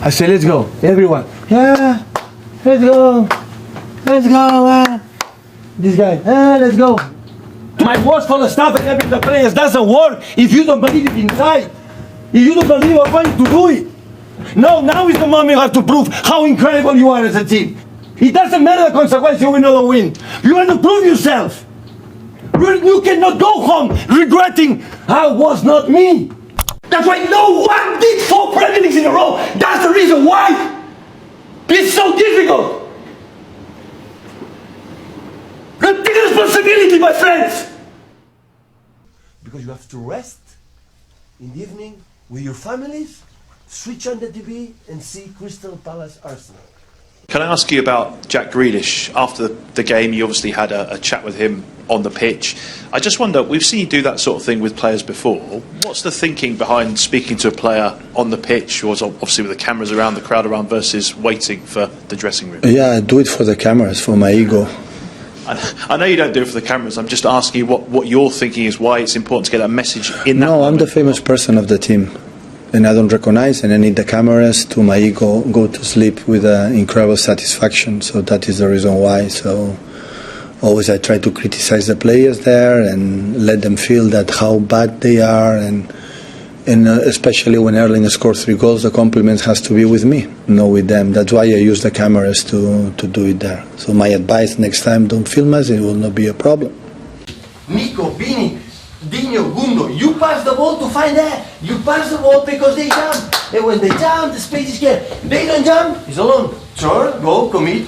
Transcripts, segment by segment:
I say, let's go, everyone. Yeah, let's go. Let's go. This guy, let's go. My words for the staff and every the players doesn't work if you don't believe it inside. If you don't believe I'm going to do it. No, now is the moment you have to prove how incredible you are as a team. It doesn't matter the consequence, you win or don't win. You have to prove yourself. You cannot go home regretting, I was not me. That's why no one did 4 Premier Leagues in a row. That's the reason why. It's so difficult. Take responsibility, my friends. Because you have to rest in the evening with your families, switch on the TV and see Crystal Palace Arsenal. Can I ask you about Jack Grealish? After the game, you obviously had a chat with him on the pitch. I just wonder, we've seen you do that sort of thing with players before. What's the thinking behind speaking to a player on the pitch, or obviously with the cameras around, the crowd around, versus waiting for the dressing room? Yeah, I do it for the cameras, for my ego. I know you don't do it for the cameras. I'm just asking you what your thinking is, why it's important to get that message in that No, moment. I'm the famous person of the team. And I don't recognize, and I need the cameras to my ego go to sleep with incredible satisfaction. So that is the reason why. So always I try to criticize the players there and let them feel that how bad they are, and especially when Erling scores 3 goals, the compliments has to be with me, not with them. That's why I use the cameras to do it there. So my advice next time: don't film us; it will not be a problem. Nico, Vini, Dino, Gundo, you pass the ball to find that. You pass the ball because they jump. And when they jump, the space is here. They don't jump, he's alone. Turn, go, commit.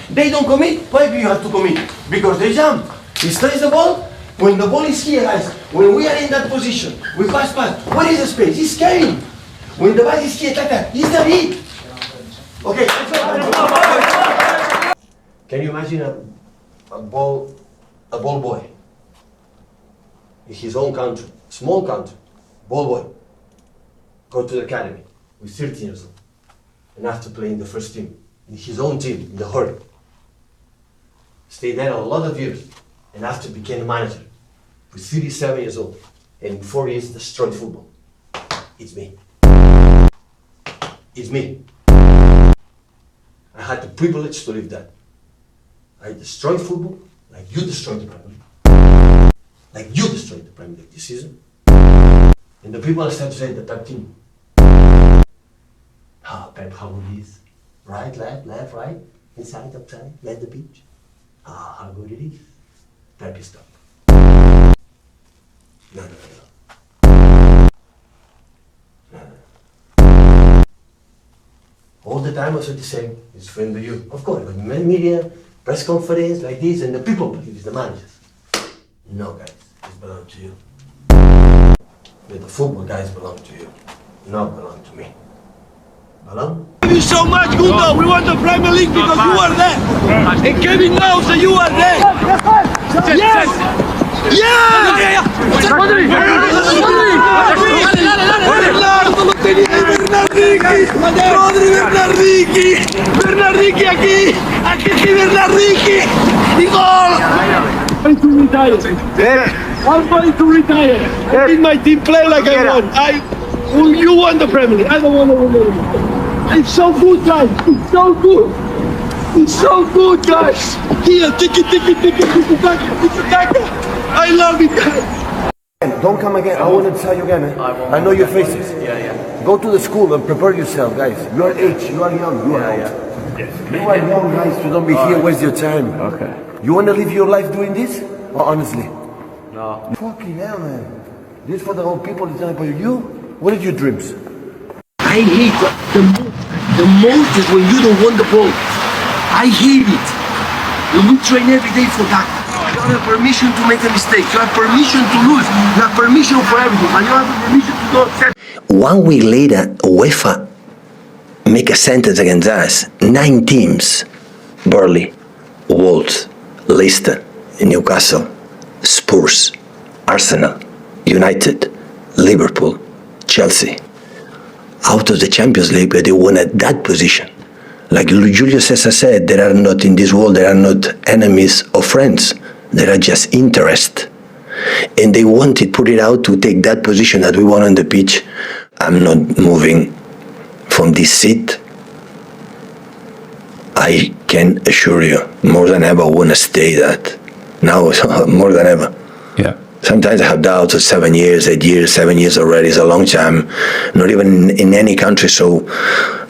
They don't commit, why do you have to commit? Because they jump. He stays the ball. When the ball is here, guys, when we are in that position, we pass. What is the space? He's carrying. When the ball is here, like that, he's the hit. Okay, let's go. Can you imagine a ball boy? In his own country, small country, ball boy, go to the academy with 13 years old and have to play in the first team, in his own team, in the hurry. Stay there a lot of years and have to become a manager with 37 years old, and in 4 years destroyed football. It's me. It's me. I had the privilege to live that. I destroyed football like you destroyed the Premier League. Like you destroyed the Premier League this season. And the people are starting to say the Pep team. Pep, how good it is. Right, left, right, inside, outside, left the pitch. How good it is. Pep is top. No. All the time I said the same. It's friend of you. Of course, but media, press conference like this, and the people believe it's the managers. No, guys, it belongs to you. The football guys belong to you, not belong to me. Belong? Thank you so much, Gundo. We won the Premier League because you are there. And Kevin knows that you are there. Yes! Yeah! Bernardicchi aquí Bernardicchi, the goal! I'm going to retire. I'm going to retire. I did my team play like I want. You won the Premier League. I don't want to win anymore. It's so good, guys. It's so good. It's so good, guys. Here, tiki, taka. I love it, guys. Don't come again. I want to tell you again. I know your faces. Yeah. Go to the school and prepare yourself, guys. You are age. You are young. You are old. You are young, guys. You don't be here. Waste your time. Okay. You want to live your life doing this? Or honestly? No. Fucking hell, man. This for the whole people. It's not for you. What are your dreams? I hate the most is when you don't want the ball. I hate it. And we train every day for that. You have permission to make a mistake. You have permission to lose. You have permission for everything. And you have permission to not accept. 1 week later, UEFA make a sentence against us. 9 teams. Burnley, Wolves, Leicester, Newcastle, Spurs, Arsenal, United, Liverpool, Chelsea. Out of the Champions League, they won at that position. Like Julio Cesar said, there are not in this world, there are not enemies or friends. There are just interest. And they wanted, put it out to take that position that we won on the pitch. I'm not moving from this seat, I can assure you, more than ever, I want to stay that. Now, more than ever. Yeah. Sometimes I have doubts of 7 years, 8 years, 7 years already is a long time. Not even in any country, so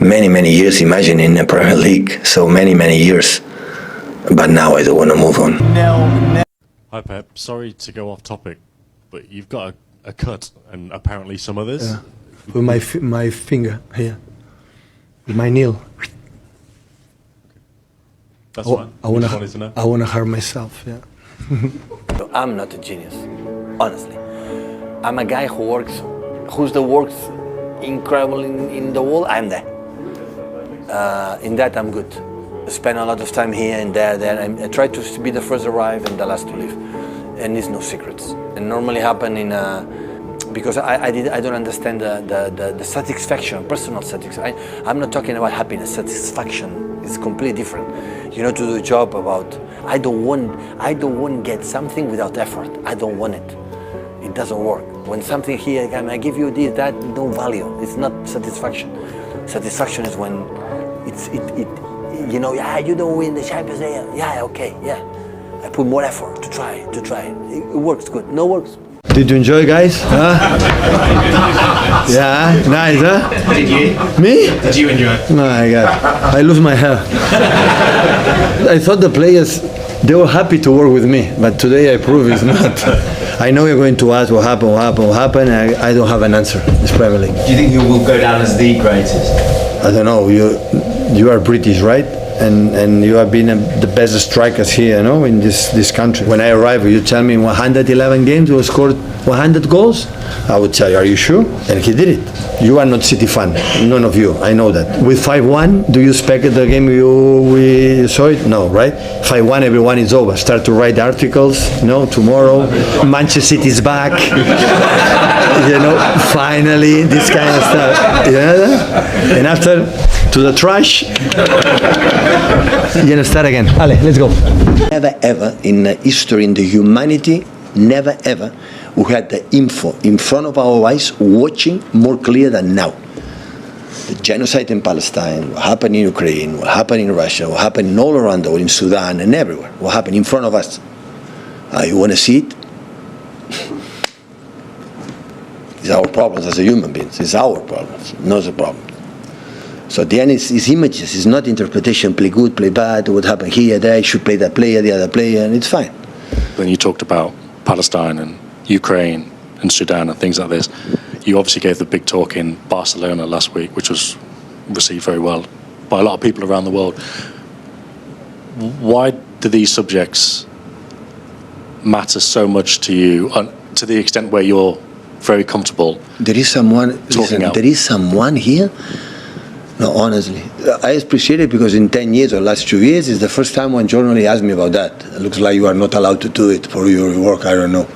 many years, imagine in the Premier League, so many years. But now I don't want to move on. Hi Pep, sorry to go off topic, but you've got a cut and apparently some others. Yeah. With my finger here, with my nail. That's fine. I wanna hurt myself. Yeah. I'm not a genius, honestly. I'm a guy who works incredible in the world. I'm there. In that I'm good. I spend a lot of time here and there. I try to be the first to arrive and the last to leave, and there's no secrets. And normally happen in because I don't understand the satisfaction, personal satisfaction. I'm not talking about happiness. Satisfaction is completely different. You know, to do a job about. I don't want get something without effort. I don't want it. It doesn't work. When something here, I give you this, that, no value. It's not satisfaction. Satisfaction is when you know, yeah, you don't win the Champions League. Yeah, okay, yeah. I put more effort to try. It works good. No works. Did you enjoy, guys? Huh? Yeah, nice, huh? Did you? Me? Did you enjoy? My God, I lose my hair. I thought the players, they were happy to work with me, but today I prove it's not. I know you're going to ask what happened. I don't have an answer. It's Premier League. Do you think you will go down as the greatest? I don't know. You are British, right? And you have been the best strikers here, you know, in this country. When I arrived, you tell me in 111 games you scored 100 goals. I would tell you, are you sure? And he did it. You are not City fan, none of you. I know that. With 5-1, do you expect the game we saw it? No, right? 5-1, everyone is over. Start to write articles. You know, tomorrow Manchester City is back. You know, finally, this kind of stuff. You know that? And after, to the trash. You're gonna start again. Ale, let's go. Never ever in the history, in the humanity, never ever we had the info in front of our eyes, watching more clear than now. The genocide in Palestine, what happened in Ukraine, what happened in Russia, what happened all around the world, in Sudan and everywhere, what happened in front of us. You want to see it? It's our problems as a human beings. It's our problems, not the problem. So at the end, it's images. It's not interpretation. Play good, play bad. What happened here, there? You should play that player, the other player, and it's fine. When you talked about Palestine and Ukraine and Sudan and things like this, you obviously gave the big talk in Barcelona last week, which was received very well by a lot of people around the world. Why do these subjects matter so much to you, to the extent where you're very comfortable? There is someone. Talking out. There is someone here. No, honestly, I appreciate it because in 10 years or last 2 years, it's the first time one journalist asked me about that. It looks like you are not allowed to do it for your work, I don't know.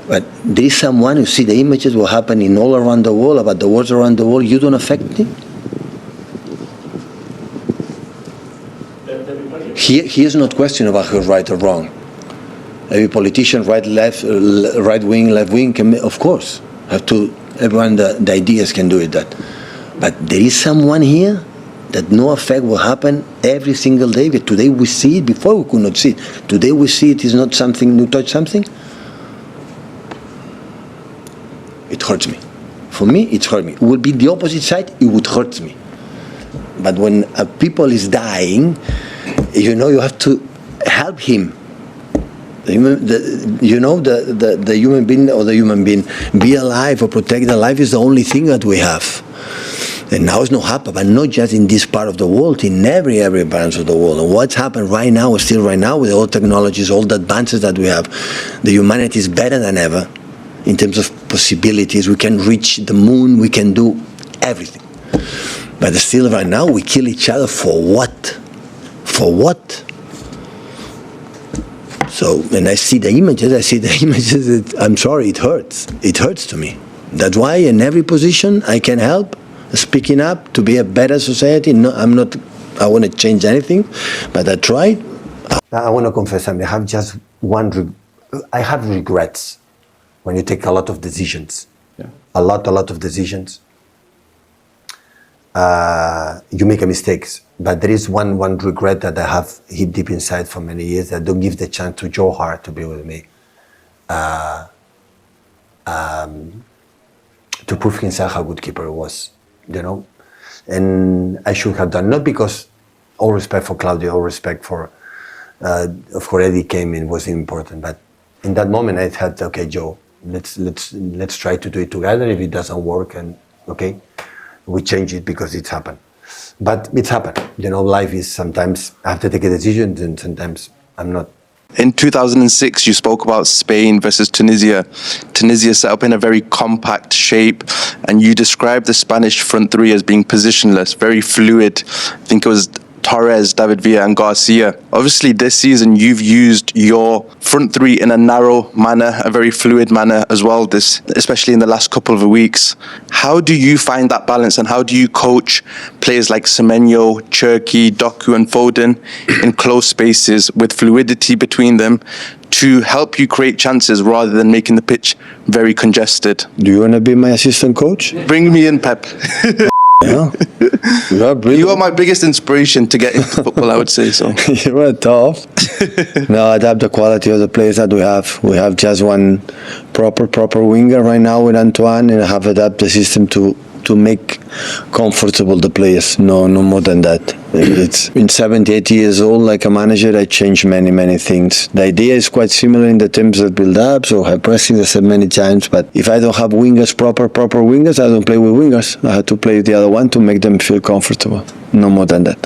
But there is someone who see the images what happening all around the world, about the wars around the world, you don't affect me? He is not question about who's right or wrong. Every politician, right, left, right wing, left wing, can, of course, have to, everyone, the ideas can do it that. But there is someone here that no effect will happen every single day. But today we see it, before we could not see it. Today we see it is not something to touch something. It hurts me. For me, it hurts me. It would be the opposite side, it would hurt me. But when a people is dying, you know, you have to help him. The human being or the human being be alive or protect the life is the only thing that we have. And now it's not happening, but not just in this part of the world, in every part of the world. And what's happened right now, still right now, with all technologies, all the advances that we have, the humanity is better than ever in terms of possibilities. We can reach the moon, we can do everything. But still right now, we kill each other for what? For what? So when I see the images, I'm sorry, it hurts. It hurts to me. That's why in every position I can help, speaking up to be a better society. No, I want to change anything, but I tried. I want to confess something. I have just I have regrets when you take a lot of decisions. Yeah. A lot of decisions. you make a mistakes. But there is one regret that I have hid deep inside for many years, that I don't give the chance to Joe Hart to be with me. To prove himself how good keeper he was, and I should have done, not because all respect for Claudio, all respect for of course Eddie came in, was important, but in that moment I thought, okay, Joe, let's try to do it together. If it doesn't work, and okay, we change it because it's happened. But it's happened. Life is sometimes I have to take a decision, and sometimes I'm not. In 2006, you spoke about Spain versus Tunisia. Tunisia set up in a very compact shape, and you described the Spanish front three as being positionless, very fluid. I think it was Torres, David Villa, and Garcia. Obviously, this season, you've used your front three in a narrow manner, a very fluid manner as well, especially in the last couple of weeks. How do you find that balance, and how do you coach players like Semenyo, Cherki, Doku, and Foden in close spaces with fluidity between them to help you create chances rather than making the pitch very congested? Do you want to be my assistant coach? Bring me in, Pep. Yeah. You are my biggest inspiration to get into football, I would say so. You are tough. No, adapt the quality of the players that we have. We have just one proper winger right now with Antoine, and I have adapted the system to make comfortable the players. No more than that. It's in 78 years old, like a manager, I changed many things. The idea is quite similar in the terms of build-up, so high pressing, I said many times, but if I don't have wingers, proper wingers, I don't play with wingers. I have to play with the other one to make them feel comfortable. No more than that.